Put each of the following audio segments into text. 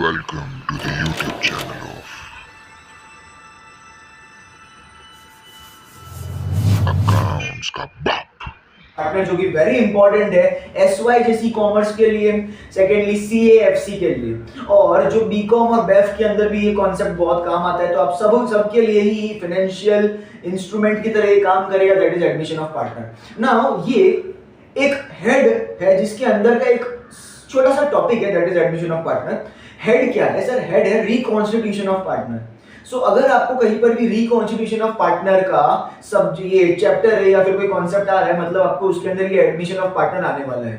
Welcome to the YouTube channel of Accounts का बाप। Partner जो कि वेरी इंपॉर्टेंट है एसवाई जैसी कॉमर्स के लिए, सेकेंडली सीएएफसी के लिए, और जो बीकॉम और बेफ के अंदर भी ये कॉन्सेप्ट बहुत काम आता है। तो आप सबके लिए ही फाइनेंशियल इंस्ट्रूमेंट की तरह ये काम करेगा, that is admission of partner. Now ये एक हेड है जिसके अंदर का एक छोटा सा टॉपिक है, that is admission of partner. Head क्या है सर? हेड है रिकॉन्स्टिट्यूशन ऑफ पार्टनर। सो अगर आपको कहीं पर भी रिकॉन्स्टिट्यूशन ऑफ पार्टनर का सब ये चैप्टर है या फिर कोई कॉन्सेप्ट आ रहा है, मतलब आपको उसके अंदर ये एडमिशन ऑफ पार्टनर आने वाला है।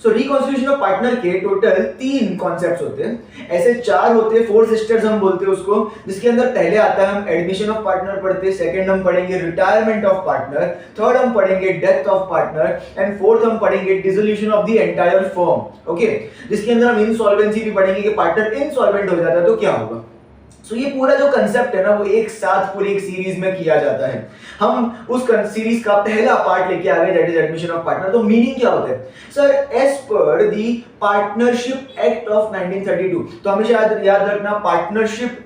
सो रिकॉन्स्टिट्यूशन ऑफ पार्टनर के टोटल 3 कॉन्सेप्ट्स होते हैं, ऐसे 4 होते हैं, 4 सिस्टर्स हम बोलते हैं उसको, जिसके अंदर पहले आता है हम एडमिशन ऑफ पार्टनर पढ़ते हैं, सेकंड हम पढ़ेंगे रिटायरमेंट ऑफ पार्टनर, थर्ड हम पढ़ेंगे death of partner, and fourth हम पढ़ेंगे dissolution of the entire firm. Okay, जिसके अंदर हम इंसॉल्वेंसी भी पढ़ेंगे कि पार्टनर इनसॉल्वेंट हो जाता है तो क्या होगा। सो ये पूरा जो कंसेप्ट है ना, वो एक साथ पूरी एक सीरीज में किया जाता है। हम उस सीरीज का पहला पार्ट लेके आ गए, that is admission of partner. तो मीनिंग क्या होता है sir? As per the partnership act of 1932। तो हमेशा याद रखना, पार्टनरशिप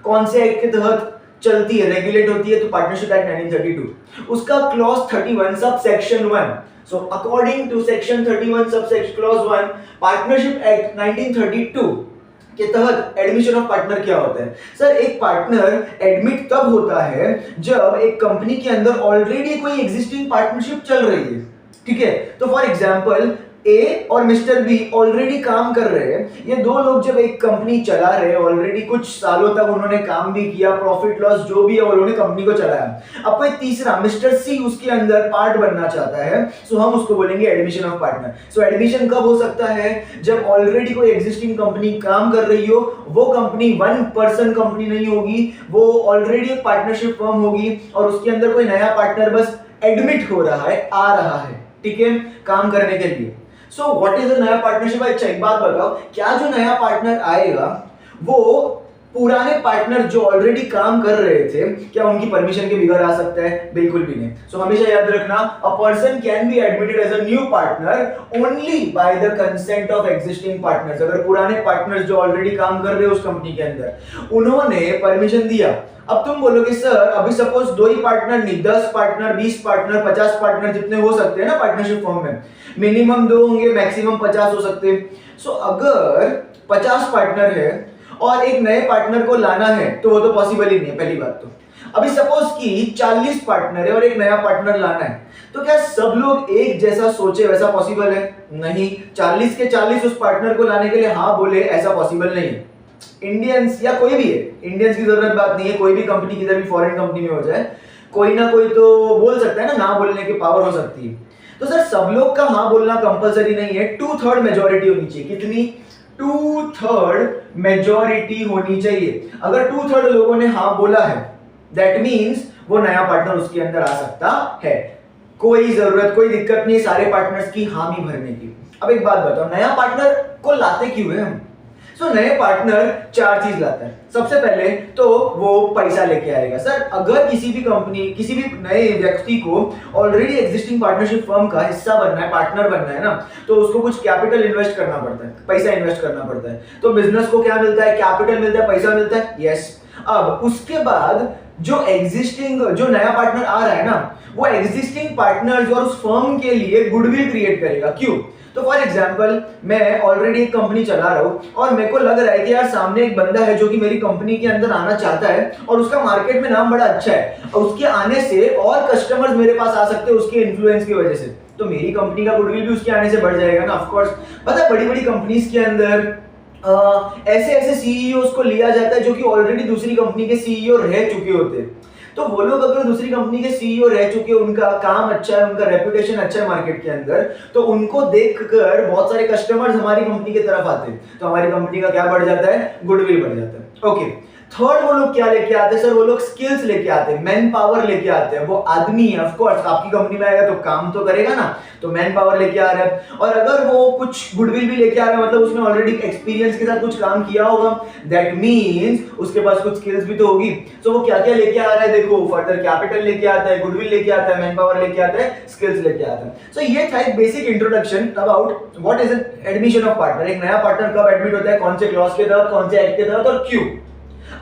कौन से एक्ट के तहत चलती है, रेगुलेट होती है? तो पार्टनरशिप एक्ट 1932, उसका clause 31 sub section 1। So according to section 31 sub section clause 1, partnership act 1932 के तहत एडमिशन ऑफ पार्टनर क्या होता है सर? एक पार्टनर एडमिट तब होता है जब एक कंपनी के अंदर ऑलरेडी कोई एग्जिस्टिंग पार्टनरशिप चल रही है। ठीक है, तो फॉर एग्जांपल ए और मिस्टर बी ऑलरेडी काम कर रहे हैं। ये दो लोग जब एक कंपनी चला रहे हैं, ऑलरेडी कुछ सालों तक उन्होंने काम भी किया, प्रॉफिट लॉस जो भी है उन्होंने कंपनी को चलाया। अब कोई तीसरा मिस्टर सी उसके अंदर पार्ट बनना चाहता है, सो हम उसको बोलेंगे admission of partner. So admission कब हो सकता है? जब ऑलरेडी कोई एग्जिस्टिंग कंपनी काम कर रही हो, वो कंपनी 1 पर्सन कंपनी नहीं होगी, वो ऑलरेडी एक पार्टनरशिप फर्म होगी और उसके अंदर कोई नया पार्टनर बस एडमिट हो रहा है, आ रहा है, ठीक है, काम करने के लिए। सो व्हाट इज द नया पार्टनरशिप? अच्छा एक बात बताओ, क्या जो नया पार्टनर आएगा वो पुराने पार्टनर जो ऑलरेडी काम कर रहे थे, क्या उनकी परमिशन के बगैर आ सकता है? बिल्कुल भी नहीं। सो हमेशा याद रखना, a person can be admitted as a new partner only by the consent of existing partners. अगर पुराने पार्टनर्स जो ऑलरेडी काम कर रहे हैं उस कंपनी के अंदर उन्होंने परमिशन दिया। अब तुम बोलोगे सर अभी सपोज 2 ही पार्टनर नहीं, 10 पार्टनर, 20 पार्टनर, 50 पार्टनर जितने हो सकते हैं ना पार्टनरशिप फॉर्म में, मिनिमम 2 होंगे, मैक्सिमम 50 हो सकते हैं। सो अगर 50 पार्टनर है और एक नए पार्टनर को लाना है तो वो तो पॉसिबल ही नहीं है, पहली बात तो। अभी सपोज कि 40 पार्टनर है और एक नया पार्टनर लाना है, तो क्या सब लोग एक जैसा सोचे वैसा पॉसिबल है? नहीं। 40 के 40 उस पार्टनर को लाने के लिए हाँ बोले, ऐसा पॉसिबल नहीं है। इंडियंस या कोई भी है, इंडियंस की जरूरत बात नहीं है, कोई भी कंपनी किधर भी फॉरेन कंपनी में हो जाए, कोई ना कोई तो बोल सकता है ना बोलने की पावर हो सकती है। तो सर सब लोग का हाँ बोलना कंपलसरी नहीं है, 2/3 मेजॉरिटी होनी चाहिए। कितनी? 2/3 मेजॉरिटी होनी चाहिए। अगर 2/3 लोगों ने हाँ बोला है, दैट मीन्स वो नया पार्टनर उसके अंदर आ सकता है। कोई जरूरत, कोई दिक्कत नहीं सारे पार्टनर्स की हामी भरने की। अब एक बात बताओ, नया पार्टनर को लाते क्यों है हम? नए पार्टनर 4 चीज लाता है। सबसे पहले तो वो पैसा लेके आएगा। सर अगर किसी भी कंपनी, किसी भी नए व्यक्ति को ऑलरेडी एग्जिस्टिंग पार्टनरशिप फर्म का हिस्सा बनना है, पार्टनर बनना है ना, तो उसको कुछ कैपिटल इन्वेस्ट करना पड़ता है, पैसा इन्वेस्ट करना पड़ता है। तो बिजनेस को क्या मिलता है? कैपिटल मिलता है, पैसा मिलता है। यस। अब उसके बाद जो एग्जिस्टिंग, जो नया पार्टनर आ रहा है ना, वो एग्जिस्टिंग पार्टनर्स और उस फर्म के लिए गुडविल क्रिएट करेगा। क्यों? तो फॉर एग्जांपल मैं ऑलरेडी एक कंपनी चला रहा हूं और मेरे को लग रहा है कि यार सामने एक बंदा है जो कि मेरी कंपनी के अंदर आना चाहता है और उसका मार्केट में नाम बड़ा अच्छा है और उसके आने से और कस्टमर्स मेरे पास आ सकते हैं उसके इन्फ्लुएंस की वजह से, तो मेरी कंपनी का गुडविल भी उसके आने से बढ़ जाएगा ना। ऑफ कोर्स पता है बड़ी बड़ी कंपनीज के अंदर ऐसे ऐसे सीईओ को लिया जाता है जो कि ऑलरेडी दूसरी कंपनी के सीईओ रह चुके होते हैं। तो वो लोग अगर दूसरी कंपनी के सीईओ रह चुके, उनका काम अच्छा है, उनका रेपुटेशन अच्छा है मार्केट के अंदर, तो उनको देखकर बहुत सारे कस्टमर्स हमारी कंपनी की तरफ आते हैं, तो हमारी कंपनी का क्या बढ़ जाता है? गुडविल बढ़ जाता है। ओके, थर्ड वो लोग क्या लेके आते हैं सर, वो लोग स्किल्स लेके आते हैं, मैन पावर लेके आते हैं। वो आदमी है ऑफ कोर्स, आपकी कंपनी में आएगा तो काम तो करेगा ना, तो मैन पावर लेके आ रहा है। और अगर वो कुछ गुडविल भी लेके आ रहा है, मतलब उसने ऑलरेडी एक्सपीरियंस के साथ कुछ काम किया होगा, दैट मींस उसके पास कुछ स्किल्स भी तो होगी। सो वो क्या क्या लेके आ रहा है, देखो फर्दर कैपिटल लेके आता है, गुडविल लेके आता है, मैन पावर लेके आता है, स्किल्स लेके आता है। सो ये था एक basic introduction about what is admission of partner. एक नया पार्टनर कब एडमिट होता है, कौन से क्लॉज के तहत, कौन से एक्ट के तहत और क्यों।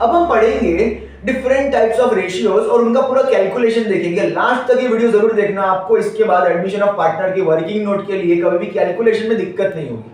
अब हम पढ़ेंगे डिफरेंट टाइप्स ऑफ रेशियोज और उनका पूरा कैलकुलेशन देखेंगे। लास्ट तक ये वीडियो जरूर देखना, आपको इसके बाद एडमिशन ऑफ पार्टनर की वर्किंग नोट के लिए कभी भी कैलकुलेशन में दिक्कत नहीं होगी।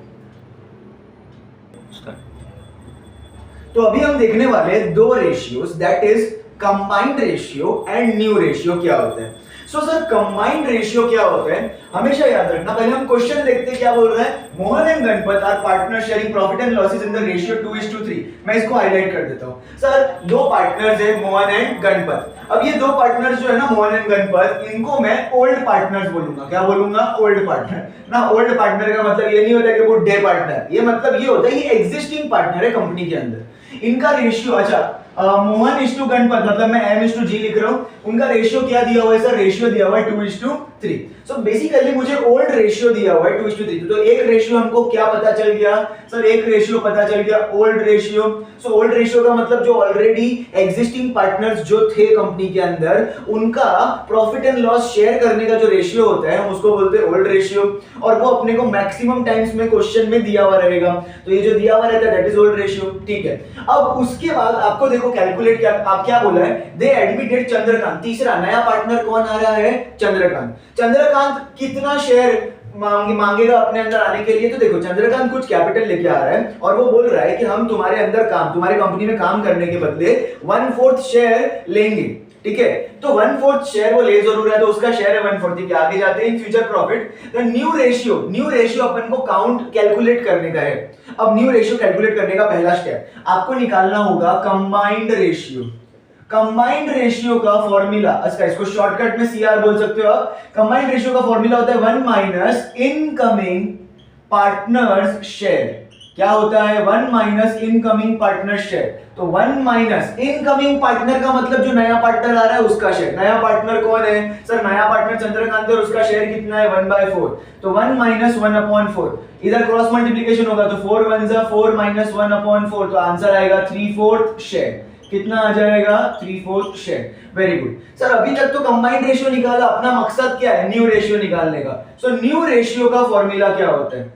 तो अभी हम देखने वाले दो ratios, that is combined ratio and new ratio क्या होता है। सो सर कंबाइंड रेशियो क्या होता है, हमेशा याद रखना। पहले हम क्वेश्चन देखते हैं क्या बोल रहा है, Mohan and Ganpat are partner sharing profit and losses in the ratio 2:3। मैं इसको हाईलाइट कर देता हूं। सर दो पार्टनर्स है मोहन एंड गणपत। अब ये दो पार्टनर्स जो है ना मोहन एंड गणपत, इनको मैं ओल्ड पार्टनर्स बोलूंगा। क्या बोलूंगा, ओल्ड पार्टनर ना। ओल्ड पार्टनर का मतलब ये नहीं होता कि बुढ़े पार्टनर, ये मतलब ये होता है ये एग्जिस्टिंग पार्टनर है कंपनी के अंदर। इनका रेशियो, अच्छा मोहन इज टू गणपत मतलब मैं m इज टू g लिख रहा हूं। उनका रेशियो क्या दिया हुआ है सर, रेशियो दिया हुआ है 2:3। सो बेसिकली मुझे ओल्ड रेशियो दिया हुआ है 2:3। तो एक रेशियो हमको क्या पता चल गया सर, एक रेशियो पता चल गया old ratio. So old ratio का मतलब जो ऑलरेडी एग्जिस्टिंग पार्टनर्स जो थे कंपनी के अंदर, उनका प्रॉफिट एंड लॉस शेयर करने का जो रेशियो होता है हम उसको बोलते हैं ओल्ड रेशियो। और वो अपने को मैक्सिमम टाइम्स में क्वेश्चन में दिया हुआ रहेगा, तो ये जो दिया हुआ रहता है दैट इज ओल्ड रेशियो। ठीक है, अब उसके बाद आपको देखो कैलकुलेट क्या, आप क्या बोला है, दे एडमिटेड चंद्रकांत। तीसरा नया पार्टनर कौन आ रहा है, चंद्रकांत। चंद्रकांत कितना शेयर मांगेगा अपने अंदर आने के लिए, तो देखो चंद्रकांत कुछ कैपिटल लेके आ रहा है और वो बोल रहा है कि हम तुम्हारे अंदर काम, तुम्हारी कंपनी में काम करने के बदले 1/4 शेयर लेंगे। ठीक है, तो 1/4 शेयर वो ले जरूर है, तो उसका शेयर है 1/4 के। आगे जाते हैं future profit. The new ratio अपन को काउंट कैलकुलेट करने का है। अब न्यू रेशियो कैलकुलेट करने का पहला स्टेप आपको निकालना होगा कंबाइंड रेशियो। कंबाइंड रेशियो का फॉर्मूला, अच्छा इसको शॉर्टकट में सीआर बोल सकते हो आप। कंबाइंड रेशियो का फॉर्मूला होता है 1 माइनस इनकमिंग पार्टनर्स शेयर। क्या होता है, 1 माइनस इनकमिंग पार्टनर शेयर। तो 1 माइनस इनकमिंग पार्टनर का मतलब जो नया पार्टनर आ रहा है उसका शेयर। नया पार्टनर कौन है सर, नया पार्टनर चंद्रकांत और उसका शेयर कितना है 1/4। तो 1 माइनस 1/4, इधर क्रॉस मल्टीप्लिकेशन होगा तो 4 1 जा 4 माइनस 1/4, तो आंसर आएगा 3/4 शेयर। कितना आ जाएगा, 3/4 शेयर। वेरी गुड सर, अभी तक तो कंबाइंड रेशियो निकाला, अपना मकसद क्या है, न्यू रेशियो निकालने का। सो न्यू रेशियो का फॉर्मूला क्या होता है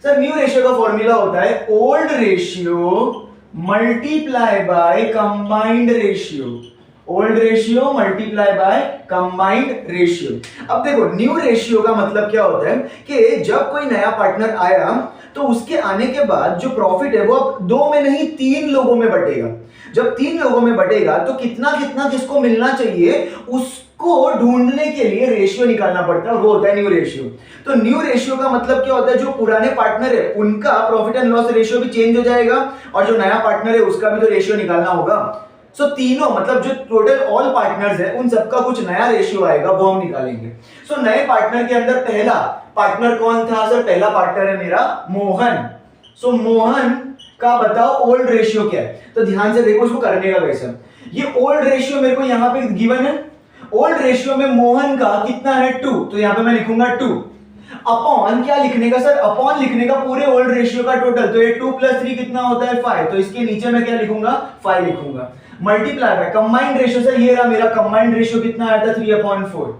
सर, न्यू रेशियो का फॉर्मूला होता है old ratio multiply bye combined ratio. Old ratio multiply bye combined ratio. अब देखो न्यू रेशियो का मतलब क्या होता है कि जब कोई नया पार्टनर आया तो उसके आने के बाद जो प्रॉफिट है वो अब 2 में नहीं 3 लोगों में बटेगा। जब 3 लोगों में बटेगा तो कितना कितना किसको मिलना चाहिए उसको ढूंढने के लिए रेशियो निकालना पड़ता है, वो होता है न्यू रेशियो। तो न्यू रेशियो का मतलब क्या होता है, जो पुराने पार्टनर है उनका प्रॉफिट एंड लॉस रेशियो भी चेंज हो जाएगा और जो नया पार्टनर है उसका भी तो रेशियो निकालना होगा। सो तीनों मतलब जो टोटल ऑल पार्टनर्स है उन सबका कुछ नया रेशियो आएगा, वो हम निकालेंगे। सो नए पार्टनर के अंदर पहला पार्टनर कौन था सर, पहला पार्टनर है मेरा मोहन। सो मोहन का बताओ ओल्ड रेशियो क्या है, तो ध्यान से देखो इसको करने का कैसा। ये ओल्ड रेशियो मेरे को यहाँ पे गिवन है, ओल्ड रेशियो में मोहन का कितना है 2, तो यहाँ पे मैं लिखूंगा 2 अपॉन क्या लिखने का सर, अपॉन लिखने का पूरे ओल्ड रेशियो का टोटल। तो ये 2 + 3 कितना होता है 5, तो इसके नीचे मैं क्या लिखूंगा 5 लिखूंगा। Multiply by combined ratio sir, ये रहा मेरा कंबाइंड रेशियो कितना आया था 3/4।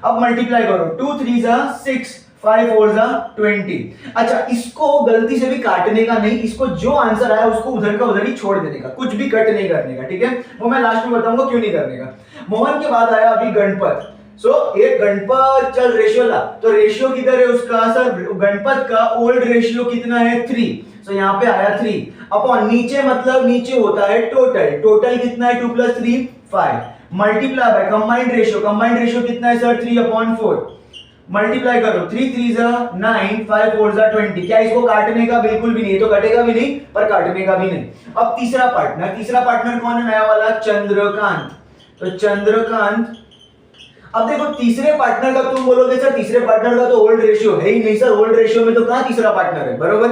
अब मल्टीप्लाई करो 2 3 जा 6 5 4 जा 20। अच्छा इसको गलती से भी काटने का नहीं, इसको जो आंसर आया उसको उधर का उधर ही छोड़ देने का, कुछ भी कट नहीं करने का। ठीक है, वो मैं लास्ट में बताऊंगा क्यों नहीं करने का। मोहन के बाद आया अभी गणपत। सो एक गणपत चल रेशियो ला, तो रेशियो किधर है उसका सर, गणपत का ओल्ड रेशियो कितना है 3। सो यहाँ पे आया 3 अपॉन नीचे मतलब नीचे होता है टोटल, टोटल कितना है 2 + 3 5 मल्टीप्लाई बाय कंबाइंड रेशियो कितना है सर 3/4 मल्टीप्लाई करो 3 3 जा 9 5 4 जा 20। क्या इसको काटने का बिल्कुल भी नहीं, तो कटेगा भी नहीं पर काटने का भी नहीं। अब तीसरा पार्टनर कौन है नया वाला, चंद्रकांत। तो चंद्रकांत, अब देखो तीसरे पार्टनर का तुम बोलोगे सर तीसरे पार्टनर का तो ओल्ड रेशियो है ही नहीं सर, ओल्ड रेशियो में तो कहां तीसरा पार्टनर है, बरोबर।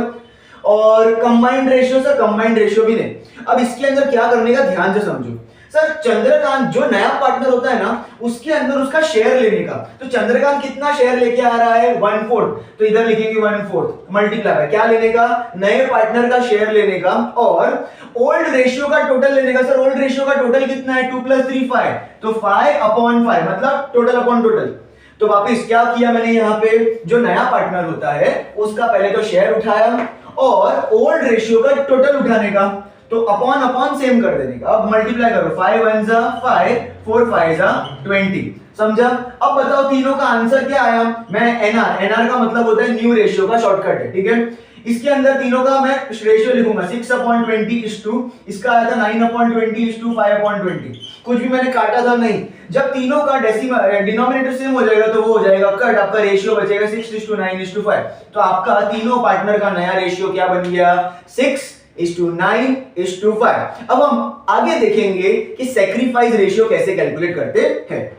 और combined ratio sir, combined ratio भी नहीं। अब इसके अंदर क्या करने का ध्यान से समझो सर, चंद्रकांत जो नया पार्टनर होता है ना, उसके अंदर उसका शेयर लेने का, तो चंद्रकांत कितना शेयर लेके आ रहा है 1/4, तो इधर लिखेंगे 1/4 मल्टीप्लाई क्या लेने का, नए पार्टनर का शेयर लेने का, और ओल्ड रेशियो का टोटल लेने का। सर ओल्ड रेशियो का टोटल कितना है 2 + 3 5, तो 5/5 मतलब टोटल अपॉन टोटल। तो वापस क्या किया मैंने यहाँ पे, जो नया पार्टनर होता है उसका पहले तो शेयर उठाया और ओल्ड रेशियो का टोटल उठाने का, तो अपॉन अपॉन सेम कर देने का। अब मल्टीप्लाई करो, 5 1 जा 5, 4 5 जा 20, समझा। अब बताओ तीनों का आंसर क्या आया, मैं एनआर का मतलब होता है न्यू रेशियो का शॉर्टकट है, ठीक है। इसके अंदर तीनों का मैं रेशियो लिखूंगा 6/20 इसका आया था 9/20 5/20, कुछ भी मैंने काटा था नहीं। जब तीनों का डेसिमल डिनोमिनेटर सेम हो जाएगा तो वो हो जाएगा कट, आपका रेशियो बचेगा 6:9:5। तो आपका तीनों पार्टनर का नया रेशियो क्या बन गया 6:9:5। अब हम आगे देखेंगे कि सैक्रिफाइस रेशियो कैसे कैलकुलेट करते हैं।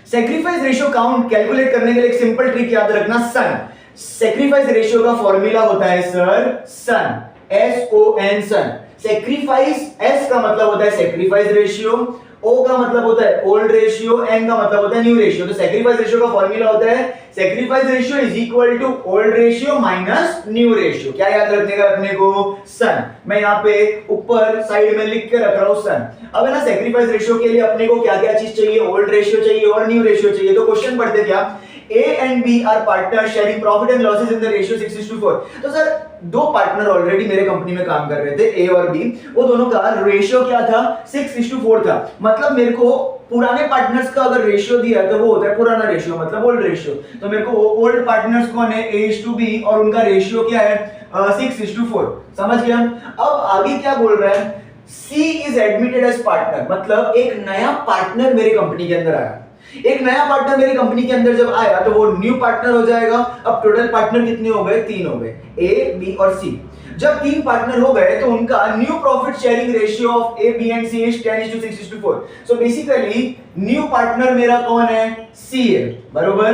सैक्रिफाइस रेशियो काउंट कैलकुलेट करने के लिए एक सिंपल ट्रिक याद रखना, सन। सैक्रिफाइस रेशियो का फॉर्मूला होता है सर सन, SON सन। सैक्रिफाइस S का मतलब होता है सैक्रिफाइस रेशियो, O का मतलब होता है ओल्ड रेशियो, N का मतलब होता है न्यू रेशियो। तो सैक्रिफाइस रेशियो का फॉर्मूला होता है sacrifice ratio is equal to old ratio minus new ratio. क्या याद रखने का अपने को, सन। मैं यहाँ पे ऊपर साइड में लिख के रख रहा हूं सन। अब है ना सैक्रिफाइस रेशियो के लिए अपने को क्या क्या चीज चाहिए, ओल्ड रेशियो चाहिए और न्यू रेशियो चाहिए। तो क्वेश्चन पढ़ते क्या, A and B are partners sharing profit and losses in the ratio 6:4। तो सर दो पार्टनर ऑलरेडी मेरे कंपनी में काम कर रहे थे, A और B, वो दोनों का रेशियो क्या था 6:4 था। मतलब मेरे को पुराने पार्टनर्स का अगर रेशियो दिया है तो वो होता है पुराना रेशियो मतलब ओल्ड रेशियो। तो मेरे को ओल्ड पार्टनर्स कौन है A:B और उनका रेशियो क्या है 6:4, समझ गया। अब आगे क्या बोल रहा है, C is admitted as partner, मतलब एक नया पार्टनर मेरे कंपनी के अंदर आया। एक नया पार्टनर मेरी कंपनी के अंदर जब आया तो वो न्यू पार्टनर हो जाएगा। अब टोटल पार्टनर कितने हो गए, 3 हो गए, A, B और C। जब 3 पार्टनर हो गए तो उनका new profit sharing ratio of A, B and C is 10:6:4। So basically new partner मेरा कौन है, C है, बरोबर।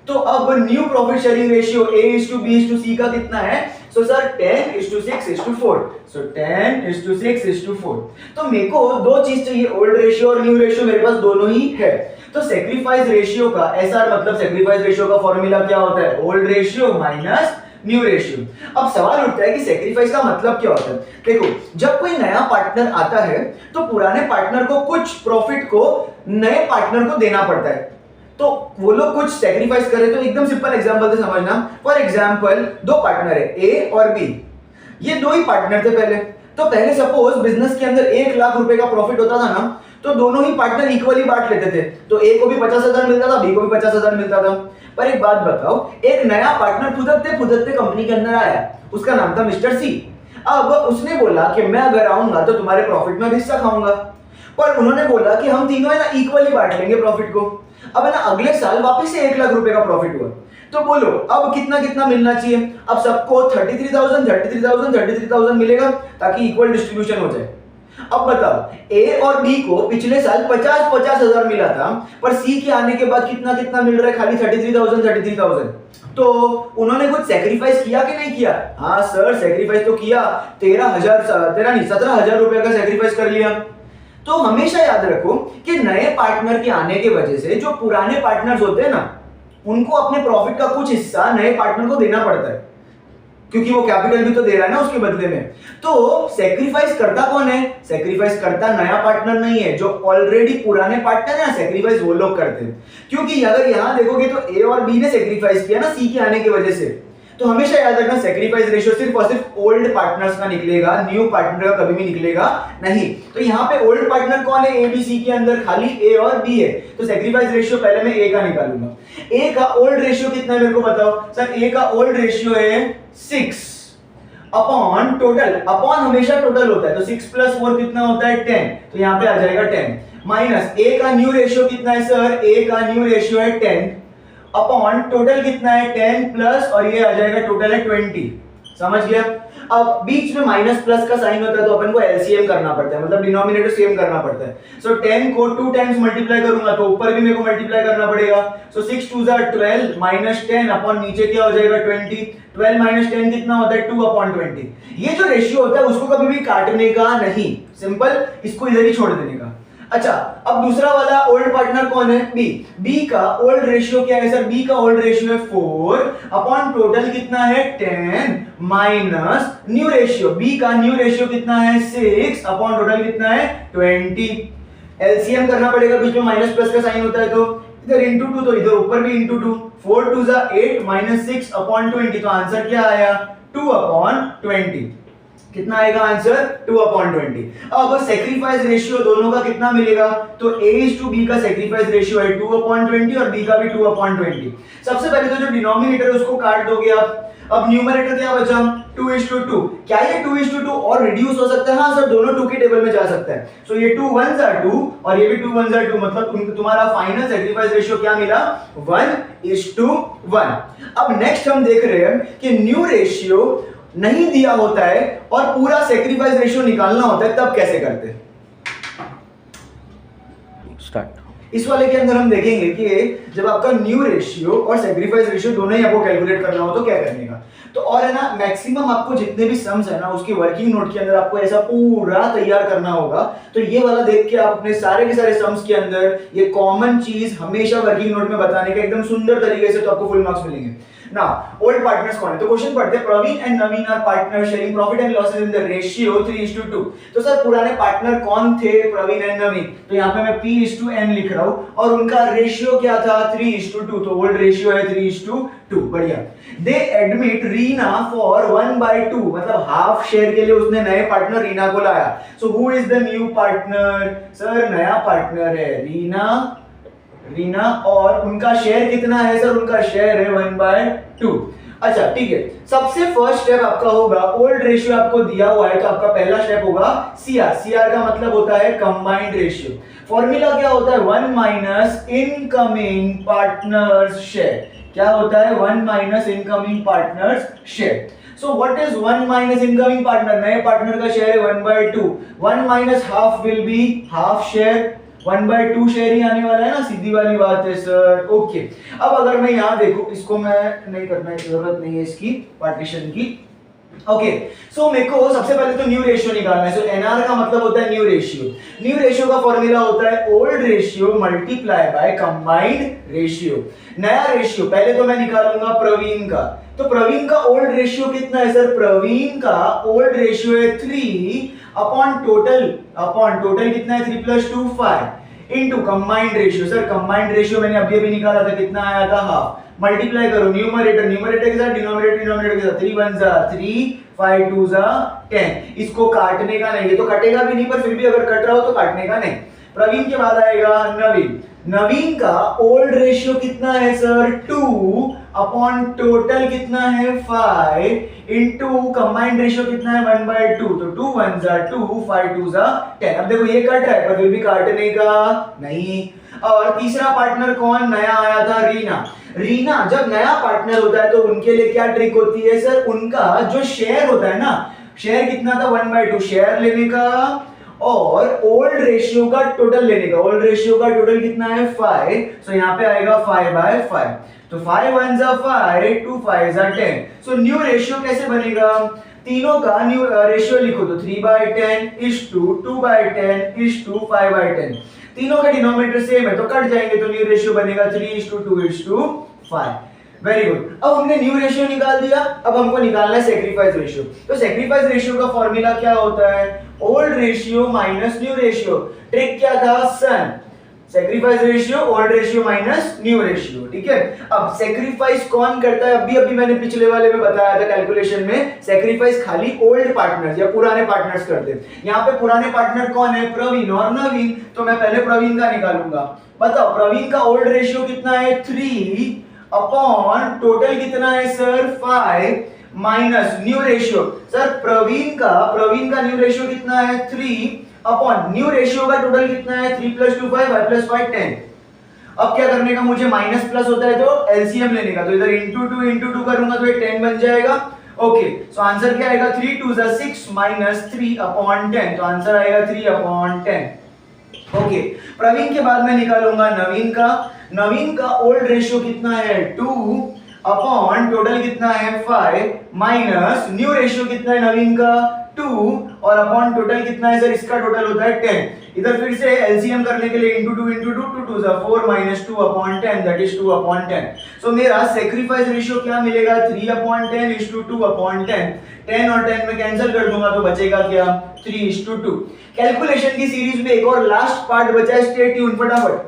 तो अब new profit sharing ratio A:B:C का कितना है, सो सर 10:6:4। सो 10:6:4। तो मेरे को दो चीज चाहिए, ओल्ड रेशियो और न्यू रेशियो, मेरे पास दोनों ही है। तो सैक्रिफाइस रेशियो का SR मतलब सैक्रिफाइस रेशियो का फॉर्मूला क्या होता है, old ratio minus new ratio. अब सवाल उठता है कि सैक्रिफाइस का मतलब क्या होता है। देखो जब कोई नया पार्टनर आता है तो पुराने पार्टनर को कुछ प्रॉफिट को नए पार्टनर को देना पड़ता है, तो वो लोग कुछ सैक्रिफाइस करे। तो एकदम सिंपल एग्जांपल से समझना, फॉर एग्जांपल दो पार्टनर है A और B, ये दो ही पार्टनर थे पहले। तो पहले सपोज बिजनेस के अंदर 1 लाख रुपए का प्रॉफिट होता था ना, तो दोनों ही पार्टनर इक्वली बांट लेते थे। तो A को भी 50,000 मिलता था, B को भी 50,000 मिलता था। पर एक बात बताओ, एक नया पार्टनर फुदकते कंपनी के अंदर आया, उसका नाम था मिस्टर C। अब उसने बोला कि मैं अगर आऊंगा तो तुम्हारे प्रॉफिट में हिस्सा खाऊंगा, पर उन्होंने बोला कि हम तीनों है ना इक्वली बांट लेंगे प्रॉफिट को। अब है ना अगले साल वापस से 1 लाख रुपए का प्रॉफिट हुआ, तो बोलो अब कितना कितना मिलना चाहिए। अब सबको 33,000 मिलेगा ताकि इक्वल डिस्ट्रीब्यूशन हो जाए। अब बताओ A और B को पिछले साल 50,000 मिला था, पर C के आने के बाद कितना कितना मिल रहा है, खाली 33,000। तो उन्होंने कुछ सैक्रिफाइस किया कि नहीं किया, हाँ सर सैक्रिफाइस तो किया, 17,000 रुपए का सैक्रिफाइस कर लिया। तो हमेशा याद रखो कि नए पार्टनर के आने की वजह से जो पुराने पार्टनर्स होते हैं ना, उनको अपने प्रॉफिट का कुछ हिस्सा नए पार्टनर को देना पड़ता है, क्योंकि वो कैपिटल भी तो दे रहा है ना उसके बदले में। तो सैक्रिफाइस करता कौन है, सैक्रिफाइस करता नया पार्टनर नहीं है, जो ऑलरेडी पुराने पार्टनर है ना, सैक्रिफाइस वो लोग करते हैं। क्योंकि अगर यहां देखोगे तो A और B ने सैक्रिफाइस किया ना C के आने की वजह से। तो हमेशा याद रखना सैक्रिफाइस रेशियो सिर्फ और सिर्फ ओल्ड पार्टनर्स का निकलेगा, न्यू पार्टनर का कभी भी निकलेगा नहीं। तो यहाँ पे ओल्ड पार्टनर कौन है, A B C के अंदर खाली A और B है। तो सैक्रिफाइस रेशियो पहले मैं A का निकालूंगा। A का ओल्ड रेशियो कितना है मेरे को बताओ, सर A का ओल्ड रेशियो है 6 अपॉन टोटल, अपॉन हमेशा टोटल होता है, तो 6 + 4 कितना होता है 10, तो यहाँ पे आ जाएगा 10 माइनस A का न्यू रेशियो कितना है सर, A का न्यू रेशियो है 10 अपॉन टोटल कितना है 10 प्लस, और ये आ जाएगा टोटल है 20, समझ गया। अब बीच में माइनस प्लस का साइन होता है तो अपन को एलसीएम करना पड़ता है, मतलब डिनोमिनेटर सेम करना पड़ता है। सो 10 को 2 टाइम्स मल्टीप्लाई करूंगा तो ऊपर भी मेरे को मल्टीप्लाई करना पड़ेगा। सो 6 2 12 माइनस 10 अपॉन नीचे क्या हो जाएगा 20, 12 माइनस 10 कितना होता है 2/20। ये जो रेशियो होता है उसको कभी भी काटने का नहीं, सिंपल इसको इधर ही छोड़ देने का। अच्छा, अब दूसरा वाला ओल्ड पार्टनर कौन है? बी। बी का ओल्ड रेशियो क्या है सर? बी का ओल्ड रेशियो है 4 अपॉन टोटल कितना है 10 माइनस न्यू रेशियो। बी का न्यू रेशियो कितना है 6 अपॉन टोटल कितना है 20। एलसीएम करना पड़ेगा, बीच में माइनस प्लस का साइन होता है तो इधर इंटू 2 तो इधर ऊपर भी इंटू 2। 4 2 जा 8 माइनस 6 अपॉन 20, तो आंसर क्या आया 2/20। कितना आएगा आंसर 2/20। अब सेक्रीफाइस रेशियो दोनों का कितना मिलेगा? तो A/B का सेक्रीफाइस रेशियो है 2/20 और B का भी 2/20। सबसे पहले तो जो डिनोमिनेटर है उसको काट दोगे आप। अब न्यूमरेटर क्या बचा 2:2। क्या ये 2:2 और रिड्यूस हो सकता है? हाँ सर, दोनों 2 की टेबल में जा सकता है। सो ये 2 1s are 2 और ये भी 2 1s are 2, मतलब तुम्हारा फाइनल सेक्रीफाइस रेशियो क्या मिला 1:1। अब नेक्स्ट हम देख रहे हैं कि न्यू रेशियो नहीं दिया होता है और पूरा सेक्रीफाइस रेशियो निकालना होता है, तब कैसे करते हैं? स्टार्ट। इस वाले के अंदर हम देखेंगे कि जब आपका न्यू रेशियो और सेक्रीफाइस रेशियो दोनों ही आपको कैलकुलेट करना हो तो क्या करने का। तो और है ना, मैक्सिमम आपको जितने भी सम्स है ना उसकी वर्किंग नोट के अंदर आपको ऐसा पूरा तैयार करना होगा। तो ये वाला देख के आप अपने सारे के सारे सम्स के अंदर ये कॉमन चीज हमेशा वर्किंग नोट में बताने का एकदम सुंदर तरीके से, तो आपको फुल मार्क्स मिलेंगे। Now, old partners कौन है? तो क्वेश्चन पढ़ते हैं, Praveen and Naveen are partner sharing profit and losses in the ratio 3:2। तो सर पुराने पार्टनर कौन थे? प्रवीण एंड नवीन। तो यहाँ पे मैं P:n लिख रहा हूँ और उनका रेशियो क्या था 3:2। तो ओल्ड रेशियो है 3:2। बढ़िया। दे एडमिट रीना फॉर 1/2, मतलब हाफ शेयर के लिए उसने नए पार्टनर रीना को लाया। So who is the new partner? Sir नया पार्टनर है रीना और उनका शेयर कितना है सर? उनका शेयर है 1/2। अच्छा ठीक है, सबसे फर्स्ट स्टेप आपका होगा, ओल्ड रेशियो आपको दिया हुआ है तो आपका पहला स्टेप होगा सीआर का मतलब होता है कंबाइंड रेशियो। फॉर्मूला क्या होता है 1 माइनस इनकमिंग पार्टनर्स शेयर। क्या होता है 1 minus incoming partners share. So what is 1 minus incoming partner? नए पार्टनर का शेयर है 1/2। 1 minus half will be half share, 1/2 share ही आने वाला है ना, सीधी वाली बात है सर। ओके, अब अगर मैं यहाँ देखूं, इसको मैं नहीं करना है, जरूरत नहीं है इसकी पार्टीशन की। ओके, सो मेरे को सबसे पहले तो न्यू रेशियो निकालना है। सो एनआर का मतलब होता है न्यू रेशियो। न्यू रेशियो का फॉर्मूला होता है old ratio multiply bye combined ratio. नया रेशियो पहले तो मैं निकालूंगा प्रवीण का। तो प्रवीण का ओल्ड रेशियो कितना है सर? प्रवीण का ओल्ड रेशियो है 3 अपॉन टोटल कितना है 3 + 2 5 into combined ratio. Sir combined ratio मैंने अभी निकाला था, कितना आया था हाफ। मल्टीप्लाई करो न्यूमरेटर के साथ डिनोमिनेटर के साथ। 3 1 जा 3 5 2 जा 10। इसको काटने का नहीं, ये तो कटेगा भी नहीं, पर फिर भी अगर कट रहा हो तो काटने का नहीं। प्रवीण के बाद आएगा नवीन का ओल्ड रेशियो कितना है सर 2 अपॉन टोटल कितना है 5 इनटू कंबाइंड रेशियो कितना है 1/2। तो 2 1 जा 2 5 2 जा 10। अब देखो ये कट रहा है पर फिर भी काटने का नहीं। और तीसरा पार्टनर कौन नया आया था? रीना जब नया पार्टनर होता है तो उनके लिए क्या ट्रिक होती है सर? उनका जो शेयर होता है ना, शेयर कितना था 1/2 शेयर लेने का और ओल्ड रेशियो का टोटल लेने का। ओल्ड रेशियो का टोटल कितना है 5, सो यहाँ पे आएगा 5/5। तो 5 1 जा 5 2 5 जा 10। सो न्यू रेशियो कैसे बनेगा? तीनों का न्यू रेशियो लिखो तो 3/10 2/10 5/10। तीनों का डिनोमिनेटर सेम है तो कट जाएंगे, तो न्यू रेशियो बनेगा 3:2 वेरी गुड। अब हमने न्यू रेशियो निकाल दिया, अब हमको निकालना है सेक्रीफाइस रेशियो। तो सेक्रीफाइस रेशियो का फॉर्मूला क्या होता है? Old ratio minus new ratio. Trick क्या था सन? Sacrifice ratio old ratio minus new ratio. ठीक है, अब सेक्रीफाइस कौन करता है? अभी मैंने पिछले वाले में बताया था कैलकुलेशन में, सेक्रीफाइस खाली ओल्ड पार्टनर्स या पुराने पार्टनर्स करते हैं। यहाँ पे पुराने पार्टनर कौन है? प्रवीण और नवीन। तो मैं पहले प्रवीण का निकालूंगा। बताओ प्रवीण का ओल्ड रेशियो कितना है 3 अपॉन टोटल कितना है sir 5 minus new ratio. Sir Praveen का न्यू रेशियो कितना है 3 अपॉन न्यू रेशियो का टोटल कितना है 3 + 2 5 5 + 5 10। अब क्या करने का मुझे? माइनस प्लस होता है तो एलसीएम लेने का। तो इधर इंटू 2 करूंगा तो ये 10 बन जाएगा। ओके, सो आंसर क्या आएगा 3 2 जा 6 माइनस 3/10। तो आंसर आएगा 3/10। ओके, प्रवीण के बाद मैं निकालूंगा नवीन का ओल्ड रेशियो कितना है 2 अपॉन टोटल कितना है 5 माइनस न्यू रेशियो कितना है नवीन का 2 और अपॉन टोटल कितना है सर इसका टोटल होता है 10। इधर फिर से एलसीएम करने के लिए into 2 into 2 2 2 4 minus 2 upon 10 that is 2 upon 10। सो मेरा सेक्रीफाइस रेशियो क्या मिलेगा 3 upon 10 is to 2 upon 10। 10 और 10 में कैंसिल कर दूंगा तो बचेगा क्या 3 is to 2। कैलकुलेशन की सीरीज में एक और लास्ट पार्ट बचा है, स्टे ट्यून फटाफट।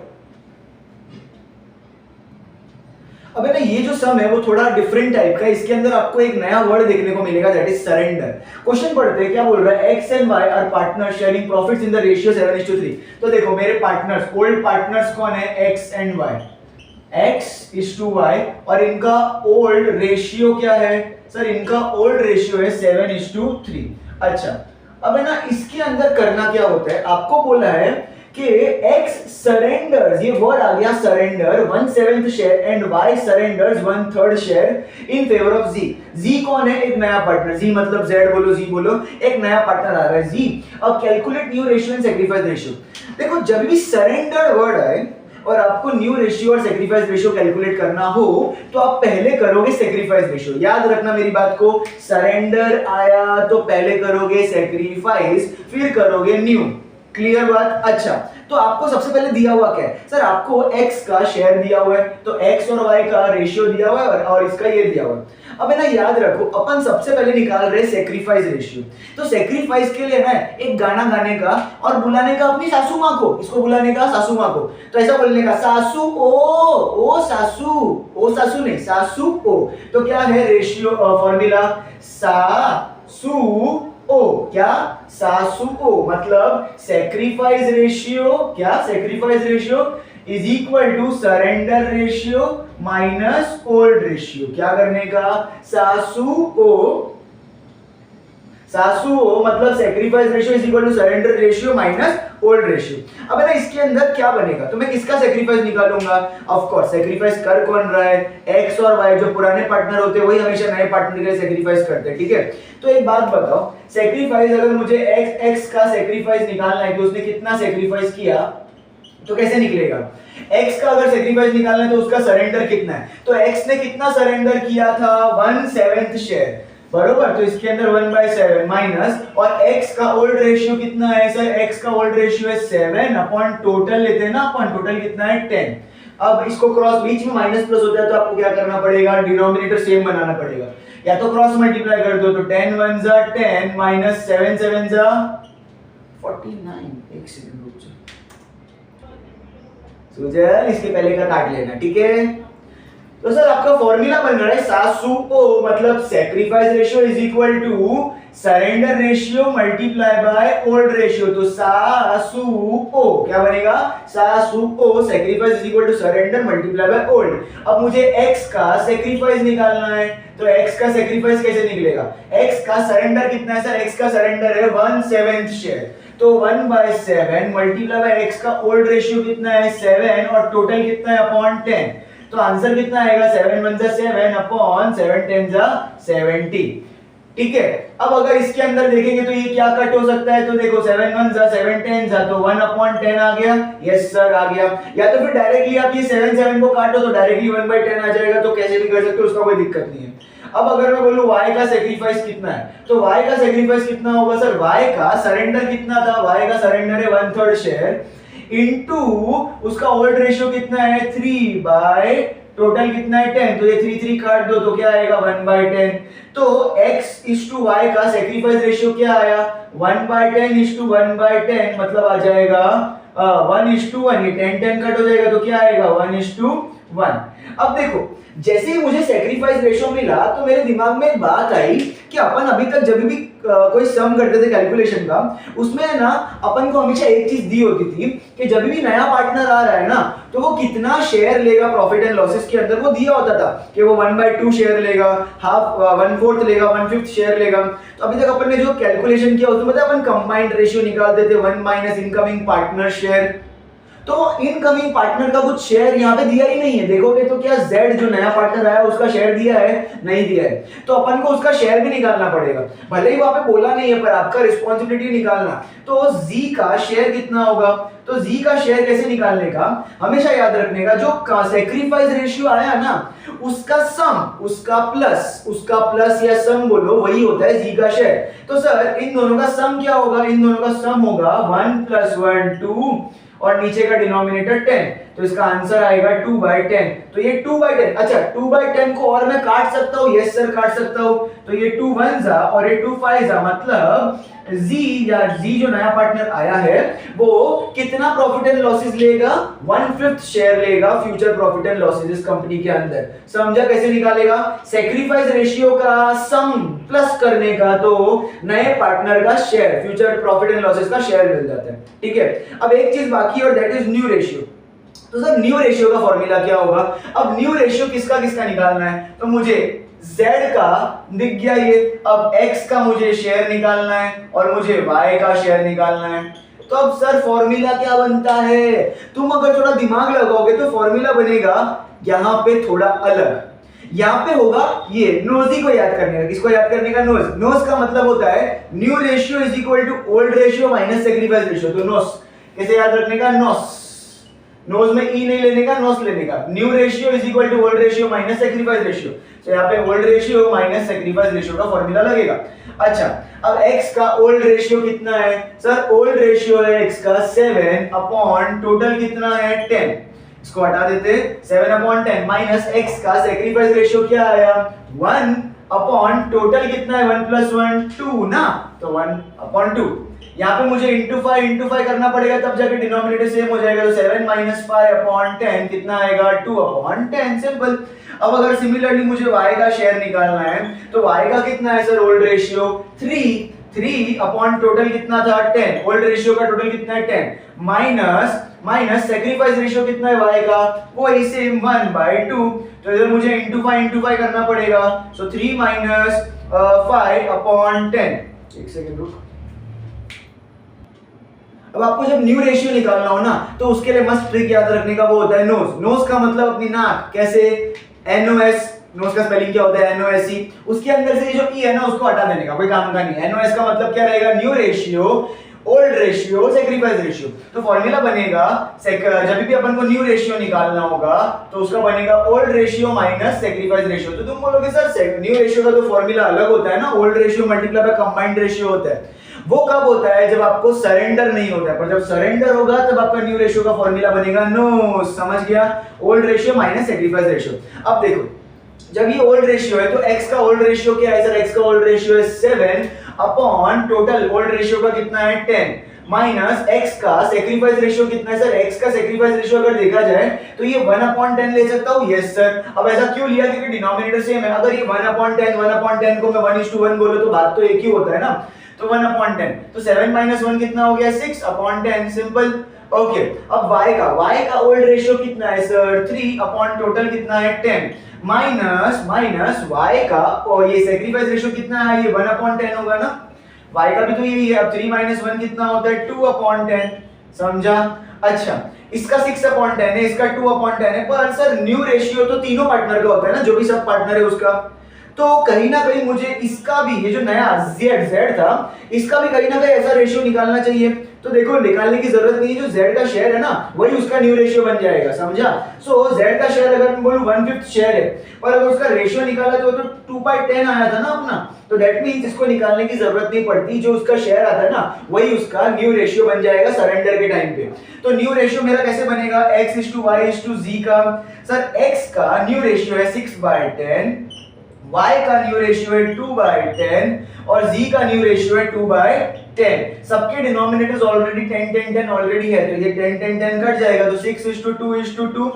अब है ना ये जो सम है वो थोड़ा डिफरेंट टाइप का है, इसके अंदर आपको एक नया वर्ड देखने को मिलेगा दैट इज सरेंडर। क्वेश्चन पढ़ते हैं क्या बोल रहा है, x and y are partner sharing profits in the ratio 7:3। तो देखो मेरे पार्टनर्स ओल्ड पार्टनर्स कौन है x एंड y, x:y और इनका ओल्ड रेशियो क्या है सर, इनका ओल्ड रेशियो है 7:3। अच्छा अब है ना इसके अंदर करना क्या होता है, आपको बोला है कि x सरेंडर्स, ये वर्ड आ गया surrender 1/7 share and y surrenders 1/3 share in favour of z। z कौन है, एक नया पार्टनर, z मतलब z बोलो z बोलो, एक नया पार्टनर आ रहा है z। अब calculate new ratio and sacrifice ratio. देखो जब भी सरेंडर वर्ड आए और आपको न्यू रेशियो और सैक्रिफाइस रेशियो कैलकुलेट करना हो तो आप पहले करोगे सैक्रिफाइस रेशियो। याद रखना मेरी बात को, सरेंडर आया तो पहले करोगे सैक्रिफाइस फिर करोगे न्यू। क्लियर बात। अच्छा तो आपको सबसे पहले दिया हुआ क्या है सर, आपको x का शेयर दिया हुआ है तो x और y का रेशियो दिया हुआ है और इसका ये दिया हुआ है। अब है ना याद रखो अपन सबसे पहले निकाल रहे सैक्रिफाइस रेशियो। तो सैक्रिफाइस के लिए ना एक गाना गाने का और बुलाने का अपनी सासू माँ को, इसको बुलाने का सासू माँ को। तो ऐसा बोलने का सासू ओ सासू, ओ सासू नहीं सासू ओ। तो क्या है रेशियो फॉर्मूला सासू ओ, क्या सासू ओ मतलब सैक्रिफाइस रेशियो, क्या sacrifice ratio is equal to surrender ratio minus old ratio. क्या करने का सासू ओ मतलब sacrifice ratio is equal to surrender ratio minus old ratio. अब है ना इसके अंदर क्या बनेगा, तो मैं किसका सैक्रिफाइस निकालूंगा, ऑफ कोर्स सैक्रिफाइस कर कौन रहा है, x और y जो पुराने पार्टनर होते हैं वही हमेशा नए पार्टनर के लिए सैक्रिफाइस करते हैं। ठीक है तो एक बात बताओ, सैक्रिफाइस अगर मुझे x का सैक्रिफाइस निकालना है कि उसने कितना सैक्रिफाइस किया तो कैसे निकलेगा, x का अगर सैक्रिफाइस निकालना है तो उसका सरेंडर कितना है, तो x ने कितना सरेंडर किया था 1/7 शेयर बरोबर, तो इसके अंदर 1/7 माइनस और x का ओल्ड रेशियो कितना है सर, x का ओल्ड रेशियो है 7 अपॉन टोटल लेते हैं ना अपन, टोटल कितना है 10। अब इसको क्रॉस बीच में माइनस प्लस होता है तो आपको क्या करना पड़ेगा, डिनोमिनेटर सेम बनाना पड़ेगा, या तो क्रॉस मल्टीप्लाई कर दो तो 10 1 जा 10 माइनस 7 7 जा 49। एक सेकंड रुक जा सुजल, इसके पहले का काट लेना ठीक है। तो सर आपका फॉर्मूला बन रहा है सासू ओ मतलब sacrifice ratio is equal to surrender ratio multiply by old ratio. तो सासू ओ क्या बनेगा, सासू ओ sacrifice is equal to surrender multiply by old. अब मुझे x का सैक्रिफाइस निकालना है तो x का सैक्रिफाइस कैसे निकलेगा, x का सरेंडर कितना है सर, x का सरेंडर है 1/7 शेयर, तो 1/7 मल्टीप्लाई बाय x का ओल्ड रेशियो कितना है 7 और टोटल कितना है अपॉन 10। तो आंसर कितना आएगा 7 1 जा 7 अपॉन 7 10 जा 70। ठीक है अब अगर इसके अंदर देखेंगे तो ये क्या कट हो सकता है, तो देखो 7 1 जा 7 10 जा तो 1 अपॉन 10 आ गया, यस सर आ गया। या तो फिर डायरेक्टली आप ये 7 7 को काटो तो डायरेक्टली 1/10 आ जाएगा, तो कैसे भी कर सकते हो उसका कोई दिक्कत नहीं है। अब अगर मैं बोलूं y का सैक्रिफाइस कितना है, तो y का सैक्रिफाइस कितना होगा सर, y का सरेंडर कितना था, y का सरेंडर है 1/3 शेयर इनटू उसका ओल्ड रेशियो कितना है 3 बाय टोटल कितना है 10, तो ये 3 3 काट दो तो क्या आएगा 1/10। तो x:y का सैक्रिफाइस रेशियो क्या आया 1/10:1/10 मतलब आ जाएगा 1:1। ये 10 10 कट हो जाएगा तो क्या आएगा 1:1। अब देखो जैसे ही मुझे सैक्रिफाइस रेशियो मिला तो मेरे दिमाग में एक बात आई कि अपन अभी तक जब भी कोई सम करते थे कैलकुलेशन का, उसमें है ना अपन को हमेशा एक चीज दी होती थी कि जब भी नया पार्टनर आ रहा है ना तो वो कितना शेयर लेगा प्रॉफिट एंड लॉसेस के अंदर, वो दिया होता था कि वो 1/2 शेयर लेगा, हाफ 1/4 लेगा, 1/5 शेयर लेगा। तो अभी तक अपन ने जो कैलकुलेशन किया उसमें अपन कंबाइंड रेशियो निकालते थे 1 माइनस इनकमिंग पार्टनर शेयर। तो इनकमिंग पार्टनर का कुछ शेयर यहाँ पे दिया ही नहीं है। देखोगे तो क्या Z जो नया पार्टनर आया उसका शेयर दिया है? नहीं दिया है। तो अपन को उसका शेयर भी निकालना पड़ेगा, भले ही वहां पे बोला नहीं है पर आपका रिस्पॉन्सिबिलिटी निकालना। तो Z का शेयर कितना होगा? तो Z का शेयर कैसे निकालने का, हमेशा याद रखने का, जो सैक्रिफाइस रेशियो आया ना उसका सम, उसका प्लस या सम बोलो, वही होता है Z का शेयर। तो सर इन दोनों का सम क्या होगा? इन दोनों का सम होगा 1 + 1 2 और नीचे का डिनोमिनेटर 10, तो इसका आंसर आएगा 2/10। तो ये 2/10, अच्छा 2/10 को और मैं काट सकता हूँ? यस सर काट सकता हूँ। तो ये 2 1 जा और ये 2 5 जा, मतलब Z जो नया पार्टनर आया है वो कितना प्रॉफिट एंड लॉसेस लेगा? 1/5 शेयर लेगा फ्यूचर प्रॉफिट एंड लॉसेस इस कंपनी के अंदर। समझा कैसे निकालेगा? सैक्रिफाइस रेशियो का सम प्लस करने का तो नए पार्टनर का share, future profit and losses का शेयर मिल जाता है। ठीक है, अब एक चीज बाकी और दैट इज न्यू रेशियो। तो सर न्यू रेशियो का फॉर्मूला क्या होगा? अब न्यू रेशियो किसका किसका निकालना है? तो मुझे Z का दिख गया ये, अब X का मुझे शेयर निकालना है और मुझे Y का शेयर निकालना है। तो अब सर फॉर्मूला क्या बनता है? तुम अगर थोड़ा दिमाग लगाओगे तो फॉर्मूला बनेगा यहाँ पे थोड़ा अलग। यहाँ पे होगा ये नोजी को याद करने का। किसको याद करने का? नोज। नोज का मतलब होता है new ratio is equal to old ratio minus sacrifice ratio. तो नोस कैसे याद रखने का? नोस, नोज में ई नहीं लेने का, नोस लेने का। New ratio is equal to old ratio minus sacrifice ratio. तो यहाँ पे old ratio minus sacrifice ratio का फॉर्मूला लगेगा। अच्छा, अब x का ओल्ड रेशियो कितना है? सर ओल्ड रेशियो है x का 7 अपॉन टोटल कितना है? 10। इसको हटा देते, 7/10 माइनस x का सैक्रिफाइस रेशियो क्या आया? 1 अपॉन टोटल कितना है? 1 + 1 2 ना, तो 1/2। यहाँ पे मुझे इंटू 5 करना पड़ेगा, तब जाके डिनोमिनेटर सेम हो जाएगा। तो 7 - 5/10 कितना आएगा? 2/10। सिंपल। अब अगर सिमिलरली मुझे y का शेयर निकालना है तो y का कितना है sir? Old ratio 3 upon total कितना था? 10। ओल्ड रेशियो का टोटल कितना है? 10 माइनस सैक्रिफाइस रेशियो कितना है y का? वो इसे 1/2। तो इधर मुझे इंटू 5 करना पड़ेगा। सो 3 - 5/10। एक सेकंड रुक। अब आपको जब न्यू रेशियो निकालना हो ना तो उसके लिए मस्त ट्रिक याद रखने का, वो होता है नोज। नोज का मतलब अपनी नाक। कैसे? NOS। नोज का स्पेलिंग क्या होता है? NOSE। उसके अंदर से जो ई है ना उसको हटा देने का, कोई काम का नहीं। NOS का मतलब क्या रहेगा? New ratio, old ratio, sacrifice ratio. तो फॉर्मूला बनेगा, जब भी अपन को न्यू रेशियो निकालना होगा तो उसका बनेगा old ratio minus sacrifice ratio. तो तुम बोलोगे सर न्यू रेशियो का तो फॉर्मूला अलग होता है ना, old ratio multiply bye combined ratio होता है। वो कब होता है? जब आपको सरेंडर नहीं होता है, पर जब सरेंडर होगा तब आपका न्यू रेशियो का फॉर्मूला बनेगा नो। समझ गया? Old ratio minus sacrifice ratio. अब देखो, जब ये ओल्ड रेशियो है तो x का ओल्ड रेशियो क्या है सर? x का ओल्ड रेशियो है 7 अपॉन टोटल ओल्ड रेशियो का कितना है? 10 माइनस x का सैक्रिफाइस रेशियो कितना है सर? x का सैक्रिफाइस रेशियो अगर देखा जाए तो ये 1/10 ले सकता हूँ। Yes sir. अब ऐसा क्यों लिया? क्योंकि डिनोमिनेटर सेम है। अगर ये 1/10 को मैं 1:1 बोलूं तो बात तो एक ही होता है ना, तो 1/10। तो 7 - 1 कितना हो गया? 6/10। सिंपल। ओके, अब y का ओल्ड रेशियो कितना है सर? 3 अपॉन टोटल कितना है? 10 माइनस y का, और ये सैक्रिफाइस रेशियो कितना है? ये 1/10 होगा ना। y का भी तो यही है। अब 3 - 1 कितना होता है? 2/10। समझा? अच्छा, इसका 6/10 है, इसका 2/10 है। पर सर न्यू रेशियो तो तीनों पार्टनर का होता है ना, जो भी सब पार्टनर है उसका। तो कहीं ना कहीं मुझे इसका भी, ये जो नया Z था, इसका भी कहीं ना कहीं ऐसा रेशियो निकालना चाहिए। तो देखो निकालने की जरूरत नहीं है, जो Z का शेयर है ना वही उसका न्यू रेशियो बन जाएगा। समझा? सो Z का शेयर अगर मैं बोलूं 1/5 शेयर है, पर अगर उसका रेशियो निकाला तो 2/10 आया था ना अपना, तो दैट मींस इसको निकालने की जरूरत नहीं पड़ती। जो उसका शेयर आता है ना वही उसका न्यू रेशियो बन जाएगा सरेंडर के टाइम पे। तो न्यू रेशियो मेरा कैसे बनेगा? x/y/z का। सर x का न्यू रेशियो है 6/10, y का न्यू रेशियो है 2/10 और z का न्यू रेशियो है 2/10। सबके डिनोमिनेटर्स ऑलरेडी 10 ऑलरेडी है, तो ये 10 कट जाएगा, तो 6:2:2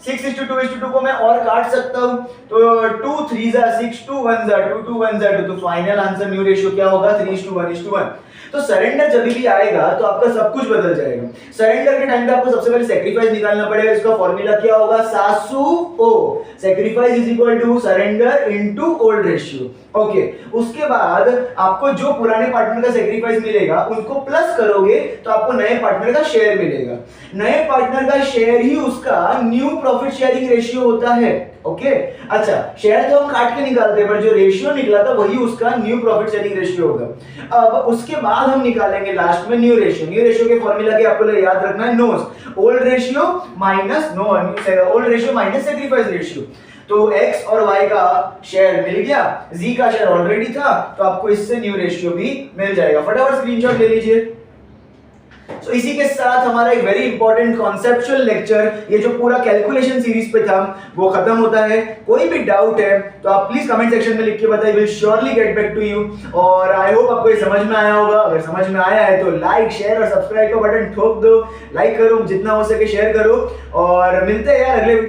6:2:2 को मैं और काट सकता हूं, तो 2 3 जा 6, 2 1 जा 2, 2 1 जा 2, तो फाइनल आंसर न्यू रेशियो क्या होगा 3:1:1। तो सरेंडर जब भी आएगा तो आपका सब कुछ बदल जाएगा। सरेंडर के टाइम पे आपको सबसे पहले सैक्रिफाइस निकालना पड़ेगा। इसका फॉर्मूला क्या होगा, सासू ओ, sacrifice is equal to surrender into old ratio. Okay, उसके बाद आपको जो पुराने पार्टनर का सैक्रिफाइस मिलेगा उसको प्लस करोगे तो आपको नए पार्टनर का शेयर मिलेगा। नए पार्टनर का शेयर ही उसका न्यू प्रॉफिट शेयरिंग रेशियो होता है। ओके, अच्छा, शेयर तो हम काट के निकालते हैं पर जो रेशियो निकला था वही उसका न्यू प्रॉफिट शेयरिंग रेशियो होगा। अब उसके बाद हम निकालेंगे लास्ट में न्यू रेशियो। न्यू रेशियो के फॉर्मूला के आपको याद रखना है, NOS old ratio minus old ratio minus sacrifice ratio. तो x और y का शेयर मिल गया, z का शेयर ऑलरेडी था, तो आपको इससे न्यू रेशियो भी मिल जाएगा। फटाफट स्क्रीनशॉट ले लीजिए। तो इसी के साथ हमारा एक वेरी इंपॉर्टेंट कॉन्सेप्चुअल लेक्चर, ये जो पूरा कैलकुलेशन सीरीज पे था, वो खत्म होता है। कोई भी डाउट है तो आप प्लीज कमेंट सेक्शन में लिख के बताइए, will surely get back to you. और आई होप आपको ये समझ में आया होगा। अगर समझ में आया है तो लाइक शेयर और सब्सक्राइब का बटन ठोक दो, लाइक करो, जितना हो सके शेयर करो, और मिलते हैं यार अगले